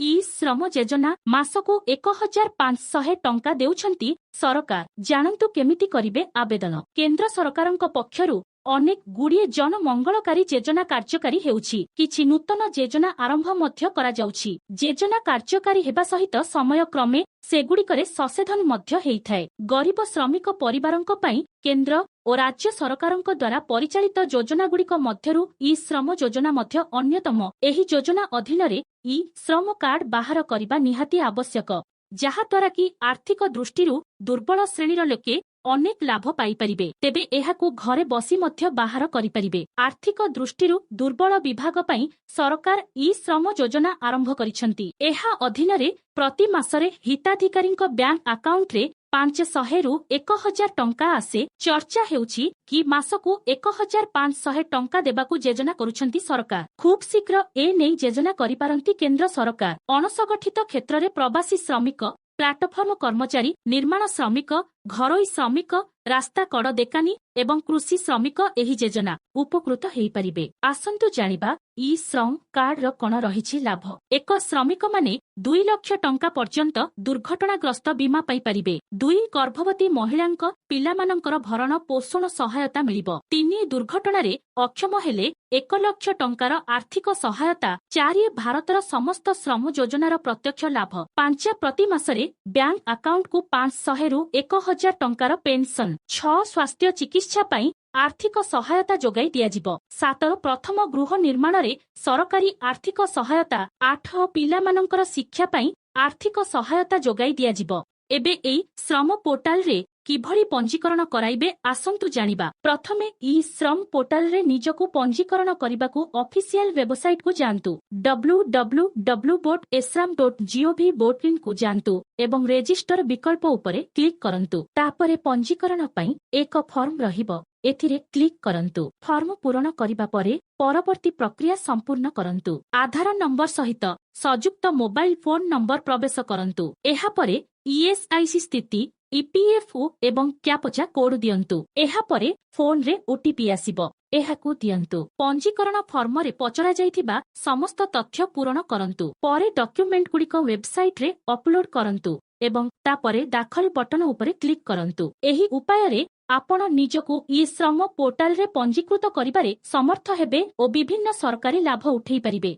ଇ ଶ୍ରମ ଯୋଜନା ମାସକୁ 1500 ଟଙ୍କା ଦେଉଛନ୍ତି ସରକାର। ଜାଣନ୍ତୁ କେମିତି କରିବେ ଆବେଦନ। କେନ୍ଦ୍ର ସରକାରଙ୍କ ପକ୍ଷରୁ ଅନେକ ଗୁଡ଼ିଏ ଜନମଙ୍ଗଳକାରୀ ଯୋଜନା କାର୍ଯ୍ୟକାରୀ ହେଉଛି। କିଛି ନୂତନ ଯୋଜନା ଆରମ୍ଭ ମଧ୍ୟ କରାଯାଉଛି। ଯୋଜନା କାର୍ଯ୍ୟକାରୀ ହେବା ସହିତ ସମୟକ୍ରମେ ସେଗୁଡ଼ିକରେ ସଂଶୋଧନ ମଧ୍ୟ ହୋଇଥାଏ। ଗରିବ ଶ୍ରମିକ ପରିବାରଙ୍କ ପାଇଁ କେନ୍ଦ୍ର ଓ ରାଜ୍ୟ ସରକାରଙ୍କ ଦ୍ୱାରା ପରିଚାଳିତ ଯୋଜନାଗୁଡ଼ିକ ମଧ୍ୟରୁ ଇ ଶ୍ରମ ଯୋଜନା ମଧ୍ୟ ଅନ୍ୟତମ। ଏହି ଯୋଜନା ଅଧୀନରେ ଇ ଶ୍ରମ କାର୍ଡ ବାହାର କରିବା ନିହାତି ଆବଶ୍ୟକ, ଯାହାଦ୍ୱାରା କି ଆର୍ଥିକ ଦୃଷ୍ଟିରୁ ଦୁର୍ବଳ ଶ୍ରେଣୀର ଲୋକେ ଅନେକ ଲାଭ ପାଇପାରିବେ। ତେବେ ଏହାକୁ ଘରେ ବସି ମଧ୍ୟ ବାହାର କରିପାରିବେ। ଆର୍ଥିକ ଦୃଷ୍ଟିରୁ ଦୁର୍ବଳ ବିଭାଗ ପାଇଁ ସରକାର ଇ ଶ୍ରମ ଯୋଜନା ଆରମ୍ଭ କରିଛନ୍ତି। ଏହା ଅଧୀନରେ ପ୍ରତି ମାସରେ ହିତାଧିକାରୀଙ୍କ ବ୍ୟାଙ୍କ ଆକାଉଣ୍ଟରେ 500ରୁ 1000 ଟଙ୍କା ଆସେ। ଚର୍ଚ୍ଚା ହେଉଛି କି ମାସକୁ 1500 ଟଙ୍କା ଦେବାକୁ ଯୋଜନା କରୁଛନ୍ତି ସରକାର। ଖୁବ୍ ଶୀଘ୍ର ଏ ନେଇ ଯୋଜନା କରିପାରନ୍ତି କେନ୍ଦ୍ର ସରକାର। ଅଣସଂଗଠିତ କ୍ଷେତ୍ରରେ ପ୍ରବାସୀ ଶ୍ରମିକ, ପ୍ଲାଟଫର୍ମ କର୍ମଚାରୀ, ନିର୍ମାଣ ଶ୍ରମିକ, ଘରୋଇ ଶ୍ରମିକ, ରାସ୍ତା କଡ଼ ଦୋକାନୀ ଏବଂ କୃଷି ଶ୍ରମିକ ଏହି ଯୋଜନା ଉପକୃତ ହୋଇପାରିବେ। ଆସନ୍ତୁ ଜାଣିବା ଇ ଶ୍ରମ କାର୍ଡର କ'ଣ ରହିଛି ଲାଭ। ଏକ ଶ୍ରମିକମାନେ 2 ଲକ୍ଷ ଟଙ୍କା ପର୍ଯ୍ୟନ୍ତ ଦୁର୍ଘଟଣାଗ୍ରସ୍ତ ବୀମା ପାଇପାରିବେ। 2 ଗର୍ଭବତୀ ମହିଳାଙ୍କ ପିଲାମାନଙ୍କର ଭରଣ ପୋଷଣ ସହାୟତା ମିଳିବ। 3 ଦୁର୍ଘଟଣାରେ ଅକ୍ଷମ ହେଲେ 1 ଲକ୍ଷ ଟଙ୍କାର ଆର୍ଥିକ ସହାୟତା। 4 ଭାରତର ସମସ୍ତ ଶ୍ରମ ଯୋଜନାର ପ୍ରତ୍ୟକ୍ଷ ଲାଭ। 5 ପ୍ରତି ମାସରେ ବ୍ୟାଙ୍କ ଆକାଉଣ୍ଟକୁ 500ରୁ 1000 ଟଙ୍କାର ପେନ୍ସନ୍। 6 ସ୍ୱାସ୍ଥ୍ୟ ଚିକିତ୍ସା ପାଇଁ ଆର୍ଥିକ ସହାୟତା ଯୋଗାଇ ଦିଆଯିବ। 7 ପ୍ରଥମ ଗୃହ ନିର୍ମାଣରେ ସରକାରୀ ଆର୍ଥିକ ସହାୟତା। 8 ପିଲାମାନଙ୍କର ଶିକ୍ଷା ପାଇଁ ଆର୍ଥିକ ସହାୟତା ଯୋଗାଇ ଦିଆଯିବ। ଏବେ ଏହି ଶ୍ରମ ପୋର୍ଟାଲରେ କିଭଳି ପଞ୍ଜୀକରଣ କରାଇବେ ଆସନ୍ତୁ ଜାଣିବା। ପ୍ରଥମେ ଇ ଶ୍ରମ ପୋର୍ଟାଲରେ ନିଜକୁ ପଞ୍ଜୀକରଣ କରିବାକୁ ଅଫିସିଆଲ ୱେବସାଇଟକୁ ଯାଆନ୍ତୁ। www.esram.gov.in କୁ ଯାଆନ୍ତୁ ଏବଂ ରେଜିଷ୍ଟର ବିକଳ୍ପ ଉପରେ କ୍ଲିକ୍ କରନ୍ତୁ। ତାପରେ ପଞ୍ଜୀକରଣ ପାଇଁ ଏକ ଫର୍ମ ରହିବ, ଏଥିରେ କ୍ଲିକ୍ କରନ୍ତୁ। ଫର୍ମ ପୂରଣ କରିବା ପରେ ପରବର୍ତ୍ତୀ ପ୍ରକ୍ରିୟା ସମ୍ପୂର୍ଣ୍ଣ କରନ୍ତୁ। ଆଧାର ନମ୍ବର ସହିତ ସଂଯୁକ୍ତ ମୋବାଇଲ ଫୋନ ନମ୍ବର ପ୍ରବେଶ କରନ୍ତୁ। ଏହାପରେ ଇଏସ୍ଆଇସି ସ୍ଥିତି, ଇପିଏଫ୍ଓ ଏବଂ କ୍ୟାପଚା କୋଡ୍ ଦିଅନ୍ତୁ। ଏହାପରେ ଫୋନରେ ଓଟିପି ଆସିବ, ଏହାକୁ ଦିଅନ୍ତୁ। ପଞ୍ଜୀକରଣ ଫର୍ମରେ ପଚରାଯାଇଥିବା ସମସ୍ତ ତଥ୍ୟ ପୂରଣ କରନ୍ତୁ। ପରେ ଡକ୍ୟୁମେଣ୍ଟଗୁଡ଼ିକ ୱେବସାଇଟରେ ଅପଲୋଡ୍ କରନ୍ତୁ ଏବଂ ତାପରେ ଦାଖଲ ବଟନ ଉପରେ କ୍ଲିକ୍ କରନ୍ତୁ। ଏହି ଉପାୟରେ ଆପଣ ନିଜକୁ ଇ ଶ୍ରମ ପୋର୍ଟାଲରେ ପଞ୍ଜୀକୃତ କରିବାରେ ସମର୍ଥ ହେବେ ଓ ବିଭିନ୍ନ ସରକାରୀ ଲାଭ ଉଠାଇ ପାରିବେ।